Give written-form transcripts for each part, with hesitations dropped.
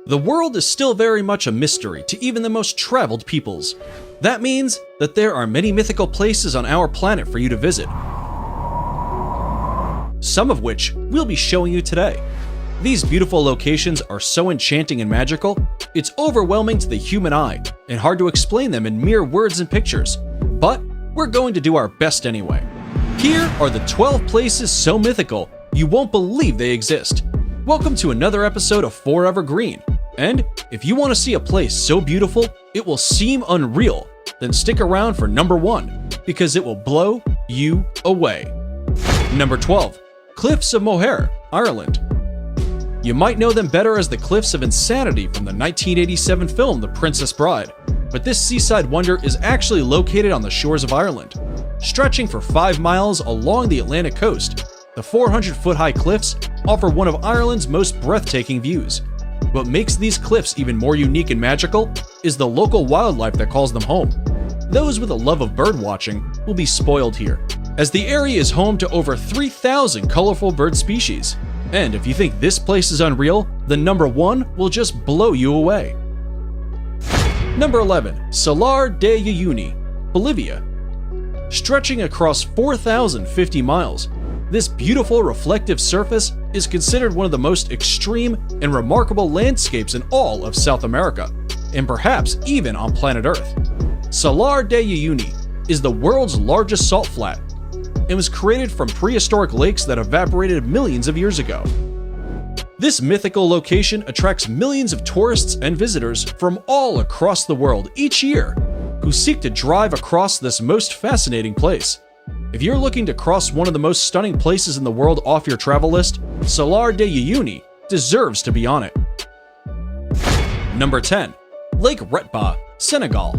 The world is still very much a mystery to even the most traveled peoples. That means that there are many mythical places on our planet for you to visit, some of which we'll be showing you today. These beautiful locations are so enchanting and magical, it's overwhelming to the human eye and hard to explain them in mere words and pictures. But we're going to do our best anyway. Here are the 12 places so mythical you won't believe they exist. Welcome to another episode of Forever Green. And if you want to see a place so beautiful it will seem unreal, then stick around for number 1, because it will blow you away. Number 12. Cliffs of Moher, Ireland. You might know them better as the Cliffs of Insanity from the 1987 film The Princess Bride, but this seaside wonder is actually located on the shores of Ireland. Stretching for 5 miles along the Atlantic coast, the 400-foot-high cliffs offer one of Ireland's most breathtaking views. What makes these cliffs even more unique and magical is the local wildlife that calls them home. Those with a love of birdwatching will be spoiled here, as the area is home to over 3,000 colorful bird species. And if you think this place is unreal, then number 1 will just blow you away. Number 11. Salar de Uyuni, Bolivia. Stretching across 4,050 miles, this beautiful reflective surface is considered one of the most extreme and remarkable landscapes in all of South America, and perhaps even on planet Earth. Salar de Uyuni is the world's largest salt flat and was created from prehistoric lakes that evaporated millions of years ago. This mythical location attracts millions of tourists and visitors from all across the world each year who seek to drive across this most fascinating place. If you're looking to cross one of the most stunning places in the world off your travel list, Salar de Uyuni deserves to be on it. Number 10. Lake Retba, Senegal.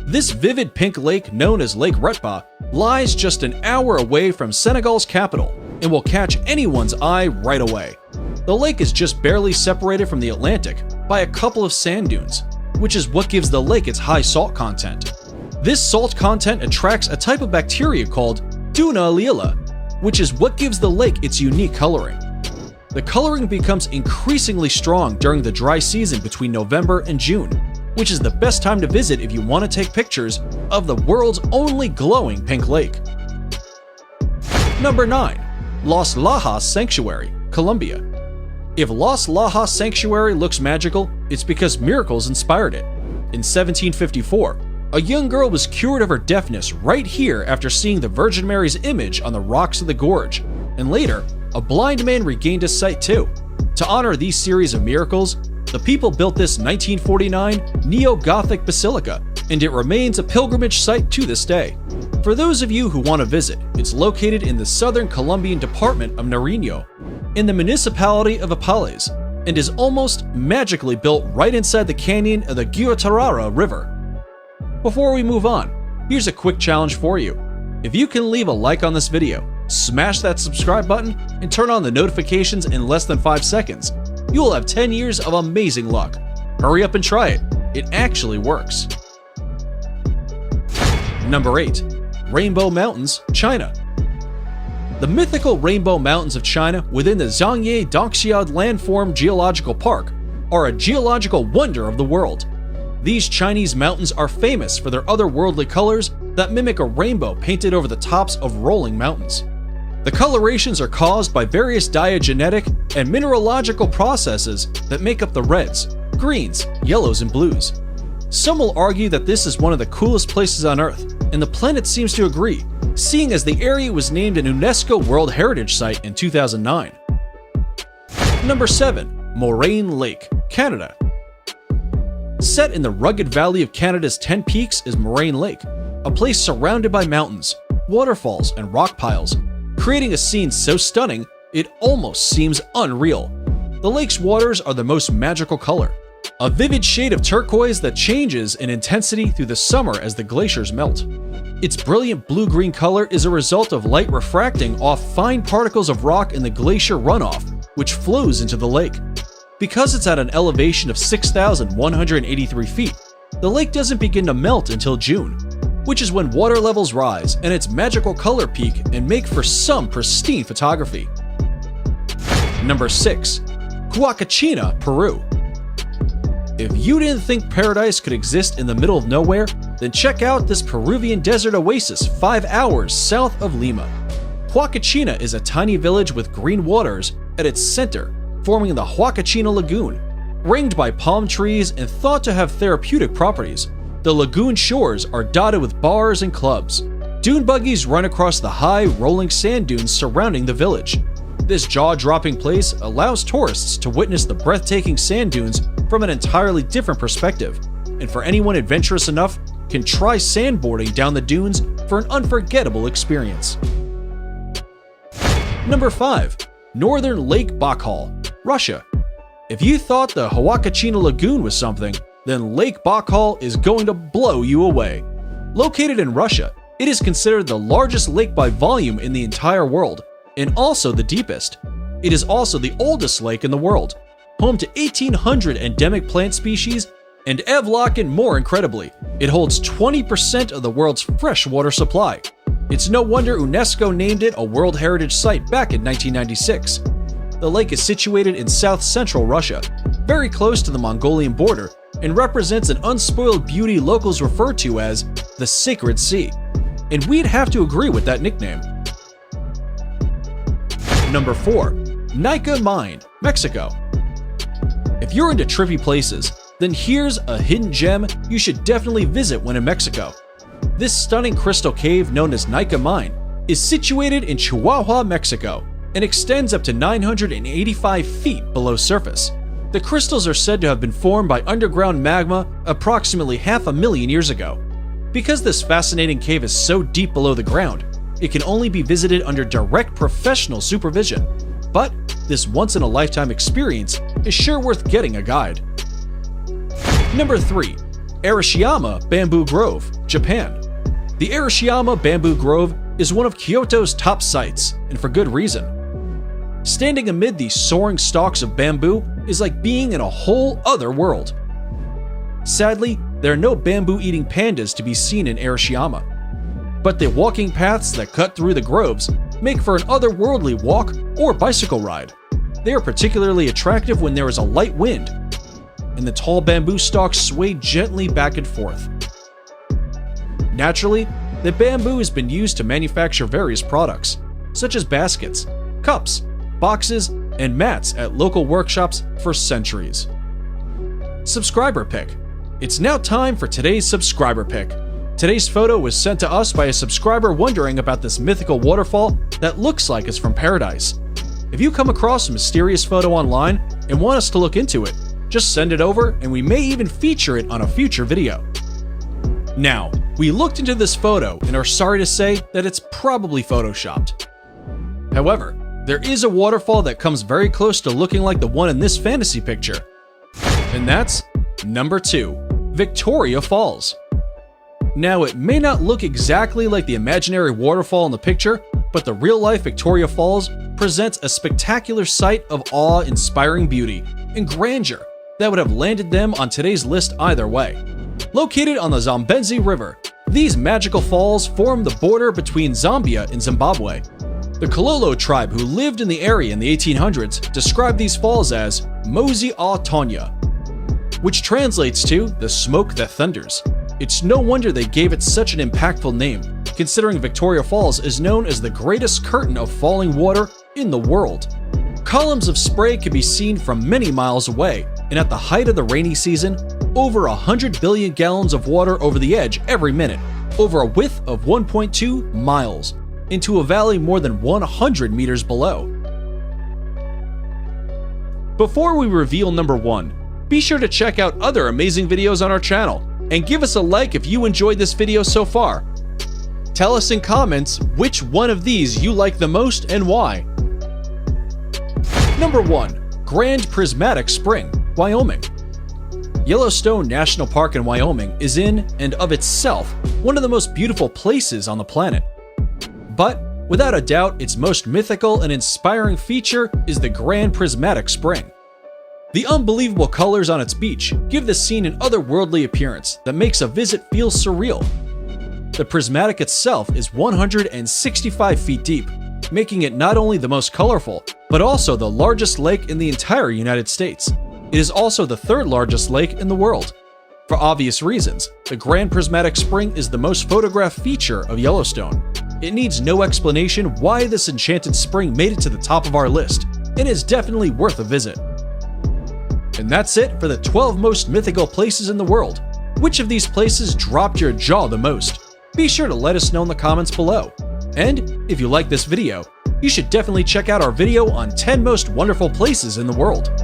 This vivid pink lake known as Lake Retba lies just an hour away from Senegal's capital and will catch anyone's eye right away. The lake is just barely separated from the Atlantic by a couple of sand dunes, which is what gives the lake its high salt content. This salt content attracts a type of bacteria called Duna lila, which is what gives the lake its unique coloring. The coloring becomes increasingly strong during the dry season between November and June, which is the best time to visit if you want to take pictures of the world's only glowing pink lake. Number 9. Los Lajas Sanctuary, Colombia. If Los Lajas Sanctuary looks magical, it's because miracles inspired it. In 1754, a young girl was cured of her deafness right here after seeing the Virgin Mary's image on the rocks of the gorge, and later, a blind man regained his sight too. To honor these series of miracles, the people built this 1949 neo-Gothic basilica, and it remains a pilgrimage site to this day. For those of you who want to visit, it's located in the southern Colombian department of Nariño, in the municipality of Plasce, and is almost magically built right inside the canyon of the Getaways River. Before we move on, here's a quick challenge for you. If you can leave a like on this video, smash that subscribe button, and turn on the notifications in less than 5 seconds, you will have 10 years of amazing luck. Hurry up and try it. It actually works. Number 8. Rainbow Mountains, China. The mythical Rainbow Mountains of China within the Zhangye Doxiad Landform Geological Park are a geological wonder of the world. These Chinese mountains are famous for their otherworldly colors that mimic a rainbow painted over the tops of rolling mountains. The colorations are caused by various diagenetic and mineralogical processes that make up the reds, greens, yellows, and blues. Some will argue that this is one of the coolest places on Earth, and the planet seems to agree, seeing as the area was named an UNESCO World Heritage Site in 2009. Number 7. Moraine Lake, Canada. Set in the rugged valley of Canada's 10 peaks is Moraine Lake, a place surrounded by mountains, waterfalls, and rock piles, creating a scene so stunning it almost seems unreal. The lake's waters are the most magical color, a vivid shade of turquoise that changes in intensity through the summer as the glaciers melt. Its brilliant blue-green color is a result of light refracting off fine particles of rock in the glacier runoff, which flows into the lake. Because it's at an elevation of 6,183 feet, the lake doesn't begin to melt until June, which is when water levels rise and its magical color peak and make for some pristine photography. Number 6. Huacachina, Peru. If you didn't think paradise could exist in the middle of nowhere, then check out this Peruvian desert oasis 5 hours south of Lima. Huacachina is a tiny village with green waters at its center, forming the Huacachina Lagoon. Ringed by palm trees and thought to have therapeutic properties, the lagoon shores are dotted with bars and clubs. Dune buggies run across the high, rolling sand dunes surrounding the village. This jaw-dropping place allows tourists to witness the breathtaking sand dunes from an entirely different perspective, and for anyone adventurous enough, can try sandboarding down the dunes for an unforgettable experience. Number 5. Northern Lake Baikal, Russia. If you thought the Huacachina Lagoon was something, then Lake Baikal is going to blow you away. Located in Russia, it is considered the largest lake by volume in the entire world, and also the deepest. It is also the oldest lake in the world, home to 1,800 endemic plant species, and Evlock, more incredibly, it holds 20% of the world's freshwater supply. It's no wonder UNESCO named it a World Heritage Site back in 1996. The lake is situated in south-central Russia, very close to the Mongolian border, and represents an unspoiled beauty locals refer to as the Sacred Sea. And we'd have to agree with that nickname. Number 4. Nica Mine, Mexico. If you're into trippy places, then here's a hidden gem you should definitely visit when in Mexico. This stunning crystal cave known as Nica Mine is situated in Chihuahua, Mexico, and extends up to 985 feet below surface. The crystals are said to have been formed by underground magma approximately 500,000 years ago. Because this fascinating cave is so deep below the ground, it can only be visited under direct professional supervision. But this once-in-a-lifetime experience is sure worth getting a guide. Number 3. Arashiyama Bamboo Grove, Japan. The Arashiyama Bamboo Grove is one of Kyoto's top sites, and for good reason. Standing amid these soaring stalks of bamboo is like being in a whole other world. Sadly, there are no bamboo-eating pandas to be seen in Arashiyama, but the walking paths that cut through the groves make for an otherworldly walk or bicycle ride. They are particularly attractive when there is a light wind, and the tall bamboo stalks sway gently back and forth. Naturally, the bamboo has been used to manufacture various products, such as baskets, cups, boxes, and mats at local workshops for centuries. Subscriber pick. It's now time for today's subscriber pick. Today's photo was sent to us by a subscriber wondering about this mythical waterfall that looks like it's from paradise. If you come across a mysterious photo online and want us to look into it, just send it over and we may even feature it on a future video. Now, we looked into this photo and are sorry to say that it's probably photoshopped. However, there is a waterfall that comes very close to looking like the one in this fantasy picture. And that's number 2, Victoria Falls. Now, it may not look exactly like the imaginary waterfall in the picture, but the real-life Victoria Falls presents a spectacular sight of awe-inspiring beauty and grandeur that would have landed them on today's list either way. Located on the Zambezi River, these magical falls form the border between Zambia and Zimbabwe. The Kololo tribe who lived in the area in the 1800s described these falls as Mozi a Tonya, which translates to the smoke that thunders. It's no wonder they gave it such an impactful name, considering Victoria Falls is known as the greatest curtain of falling water in the world. Columns of spray can be seen from many miles away, and at the height of the rainy season, over 100 billion gallons of water over the edge every minute, over a width of 1.2 miles, into a valley more than 100 meters below. Before we reveal number 1, be sure to check out other amazing videos on our channel, and give us a like if you enjoyed this video so far. Tell us in comments which one of these you like the most and why. Number 1. Grand Prismatic Spring, Wyoming. Yellowstone National Park in Wyoming is in and of itself one of the most beautiful places on the planet. But without a doubt, its most mythical and inspiring feature is the Grand Prismatic Spring. The unbelievable colors on its beach give the scene an otherworldly appearance that makes a visit feel surreal. The prismatic itself is 165 feet deep, making it not only the most colorful, but also the largest lake in the entire United States. It is also the third largest lake in the world. For obvious reasons, the Grand Prismatic Spring is the most photographed feature of Yellowstone. It needs no explanation why this enchanted spring made it to the top of our list, and is definitely worth a visit. And that's it for the 12 most mythical places in the world. Which of these places dropped your jaw the most? Be sure to let us know in the comments below. And if you like this video, you should definitely check out our video on 10 most wonderful places in the world.